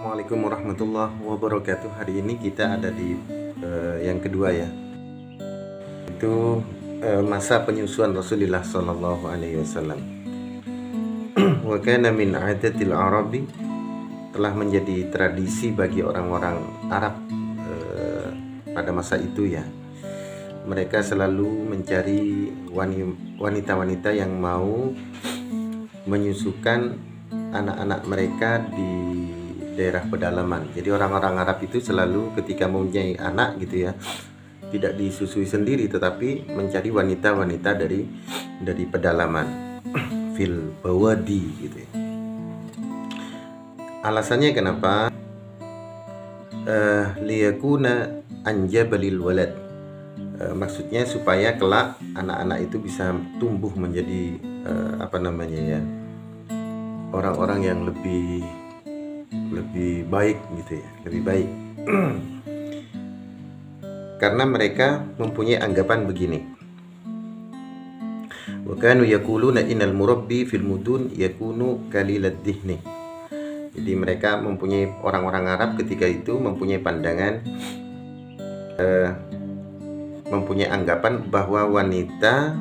Assalamualaikum warahmatullahi wabarakatuh. Hari ini kita ada di yang kedua ya. Itu masa penyusuan Rasulullah Sallallahu Alaihi Wasallam. Wa kana min adatil Arabi, telah menjadi tradisi bagi orang-orang Arab pada masa itu ya. Mereka selalu mencari wanita-wanita yang mau menyusukan anak-anak mereka di daerah pedalaman. Jadi orang-orang Arab itu selalu ketika mempunyai anak gitu ya, tidak disusui sendiri tetapi mencari wanita-wanita dari pedalaman fil bawadi gitu ya. Alasannya kenapa? Liyakuna anjabalil walad. Maksudnya supaya kelak anak-anak itu bisa tumbuh menjadi orang-orang yang lebih baik gitu ya, lebih baik. Karena mereka mempunyai anggapan begini. Wa kanu yaquluna innal murabbi fil mudun yakunu qalilad dihni. Jadi mereka mempunyai, orang-orang Arab ketika itu mempunyai pandangan, mempunyai anggapan bahwa wanita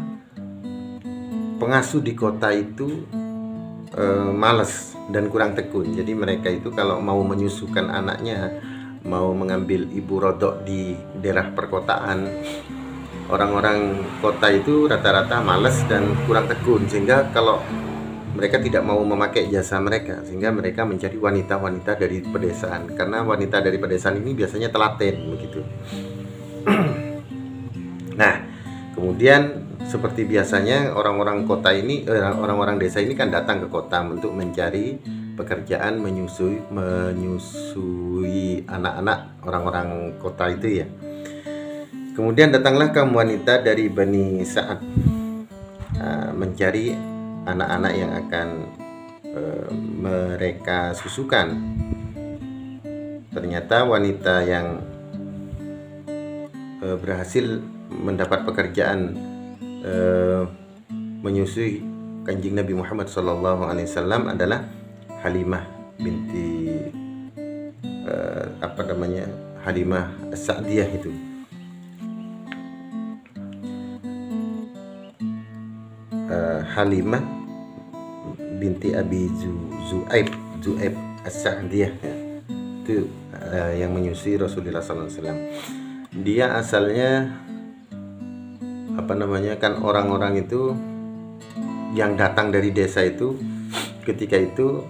pengasuh di kota itu malas dan kurang tekun. Jadi mereka itu kalau mau menyusukan anaknya, mau mengambil ibu rodok di daerah perkotaan, orang-orang kota itu rata-rata malas dan kurang tekun, sehingga kalau mereka tidak mau memakai jasa mereka, sehingga mereka mencari wanita-wanita dari pedesaan. Karena wanita dari pedesaan ini biasanya telaten begitu. Nah, kemudian seperti biasanya orang-orang kota ini, orang-orang desa ini kan datang ke kota untuk mencari pekerjaan menyusui anak-anak orang-orang kota itu ya. Kemudian datanglah kaum wanita dari Bani Sa'ad mencari anak-anak yang akan mereka susukan. Ternyata wanita yang berhasil mendapat pekerjaan menyusui Kanjeng Nabi Muhammad SAW adalah Halimah binti Halimah As-Sa'diyah itu. Halimah binti Abi Zu'aib As-Sa'diyah ya. Itu yang menyusui Rasulullah SAW. Dia asalnya kan orang-orang itu yang datang dari desa itu ketika itu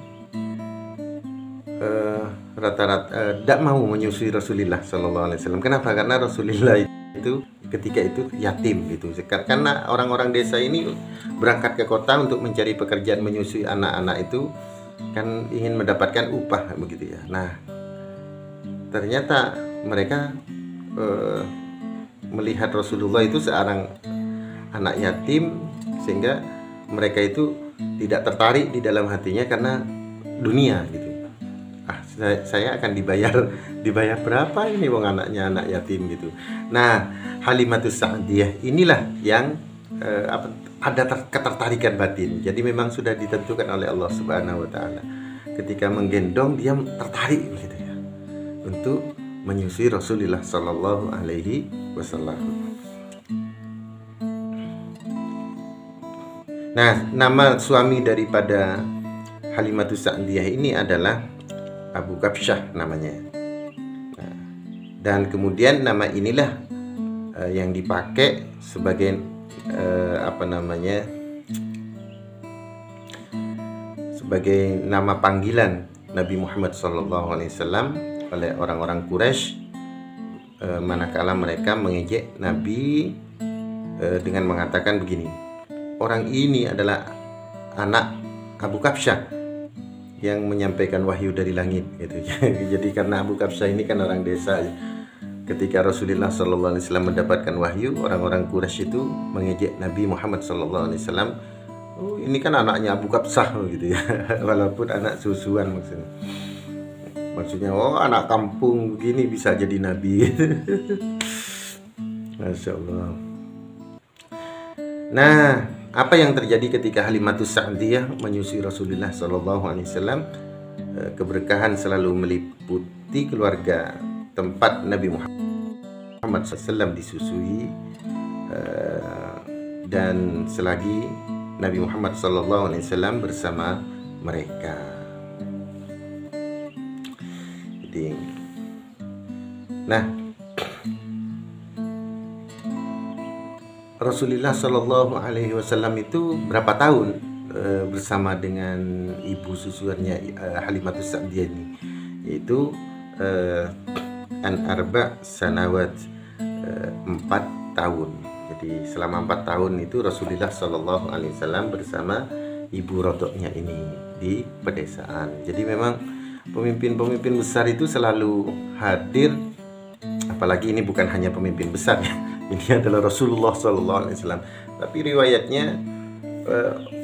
rata-rata tidak mau menyusui Rasulullah SAW. Kenapa? Karena Rasulullah itu ketika itu yatim gitu. Karena orang-orang desa ini berangkat ke kota untuk mencari pekerjaan menyusui anak-anak itu kan ingin mendapatkan upah begitu ya. Nah, ternyata mereka melihat Rasulullah itu seorang anak yatim, sehingga mereka itu tidak tertarik di dalam hatinya karena dunia gitu. Saya akan dibayar berapa ini wong anaknya anak yatim gitu. Nah, Halimatus Sa'diyah inilah yang ada ketertarikan batin. Jadi memang sudah ditentukan oleh Allah Subhanahu wa taala. Ketika menggendong dia tertarik gitu ya, untuk menyusui Rasulullah Sallallahu Alaihi Wasallam. Nah, nama suami daripada Halimatus Sa'diyah ini adalah Abu Kabsyah namanya. Nah, dan kemudian nama inilah yang dipakai sebagai sebagai nama panggilan Nabi Muhammad SAW oleh orang-orang Quraisy manakala mereka mengejek Nabi dengan mengatakan begini, orang ini adalah anak Abu Kabsyah yang menyampaikan wahyu dari langit gitu. Jadi karena Abu Kabsyah ini kan orang desa, ketika Rasulullah SAW mendapatkan wahyu, orang-orang Quraisy itu mengejek Nabi Muhammad SAW. Oh, ini kan anaknya Abu Kabsyah gitu ya. Walaupun anak susuan maksudnya oh anak kampung begini bisa jadi nabi. Masya Allah. Nah, apa yang terjadi ketika Halimatus Sa'diyah menyusui Rasulullah SAW? keberkahan selalu meliputi keluarga tempat Nabi Muhammad SAW disusui, dan selagi Nabi Muhammad SAW bersama mereka. Jadi, nah, Rasulullah SAW itu berapa tahun bersama dengan ibu susuannya Halimatus Sa'diyah ini, yaitu an-arba' sanawat, 4 tahun. Jadi selama 4 tahun itu Rasulullah SAW bersama ibu rodoknya ini di pedesaan. Jadi memang pemimpin-pemimpin besar itu selalu hadir, apalagi ini bukan hanya pemimpin besar ya, ini adalah Rasulullah SAW. Tapi riwayatnya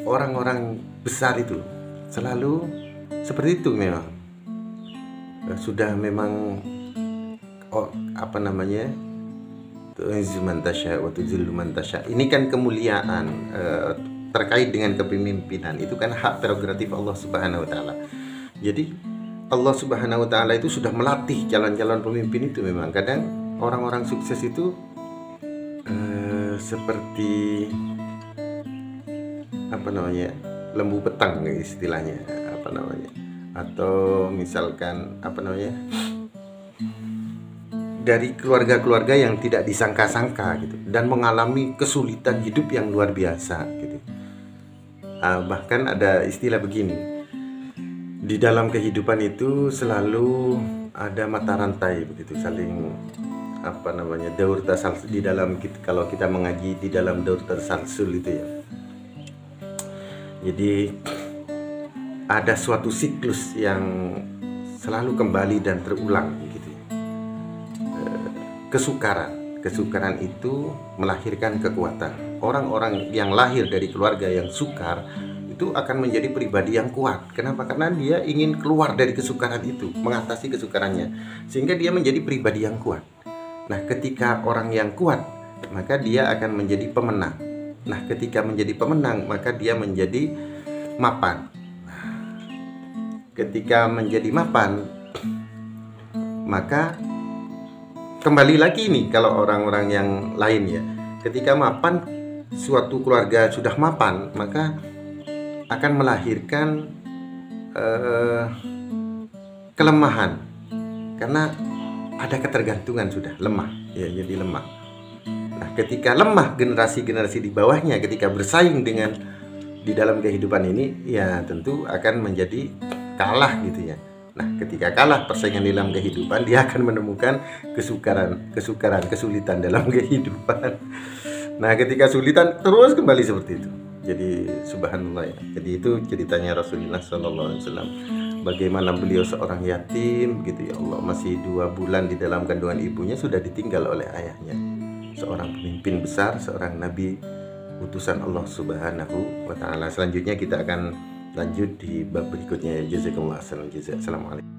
orang-orang besar itu selalu seperti itu memang. Sudah memang tu'izzu man tasya wa tuzillu man tasya. Ini kan kemuliaan terkait dengan kepemimpinan, itu kan hak prerogatif Allah Subhanahu wa taala. Jadi Allah Subhanahu wa taala itu sudah melatih calon-calon pemimpin itu. Memang kadang orang-orang sukses itu seperti lembu petang istilahnya, atau misalkan dari keluarga-keluarga yang tidak disangka-sangka gitu, dan mengalami kesulitan hidup yang luar biasa gitu. Bahkan ada istilah begini, di dalam kehidupan itu selalu ada mata rantai begitu, saling daur tasalsul di dalam, kalau kita mengaji di dalam daur tasalsul itu ya. Jadi ada suatu siklus yang selalu kembali dan terulang gitu. Kesukaran itu melahirkan kekuatan. Orang-orang yang lahir dari keluarga yang sukar itu akan menjadi pribadi yang kuat. Kenapa? Karena dia ingin keluar dari kesukaran itu, mengatasi kesukarannya, sehingga dia menjadi pribadi yang kuat. Nah, ketika orang yang kuat, maka dia akan menjadi pemenang. Nah, ketika menjadi pemenang, maka dia menjadi mapan. Ketika menjadi mapan, maka kembali lagi nih, kalau orang-orang yang lain ya, ketika mapan, suatu keluarga sudah mapan, maka akan melahirkan kelemahan, karena ada ketergantungan, sudah lemah ya, jadi lemah. Nah, ketika lemah, generasi-generasi di bawahnya ketika bersaing dengan di dalam kehidupan ini, ya tentu akan menjadi kalah gitu ya. Nah, ketika kalah persaingan dalam kehidupan, dia akan menemukan kesulitan dalam kehidupan. Nah, ketika sulitan terus kembali seperti itu. Jadi subhanallah ya. Jadi itu ceritanya Rasulullah SAW. Bagaimana beliau seorang yatim gitu ya Allah, masih 2 bulan di dalam kandungan ibunya sudah ditinggal oleh ayahnya. Seorang pemimpin besar, seorang nabi utusan Allah Subhanahu wa taala. Selanjutnya kita akan lanjut di bab berikutnya. Jazakumullah khairan. Assalamualaikum.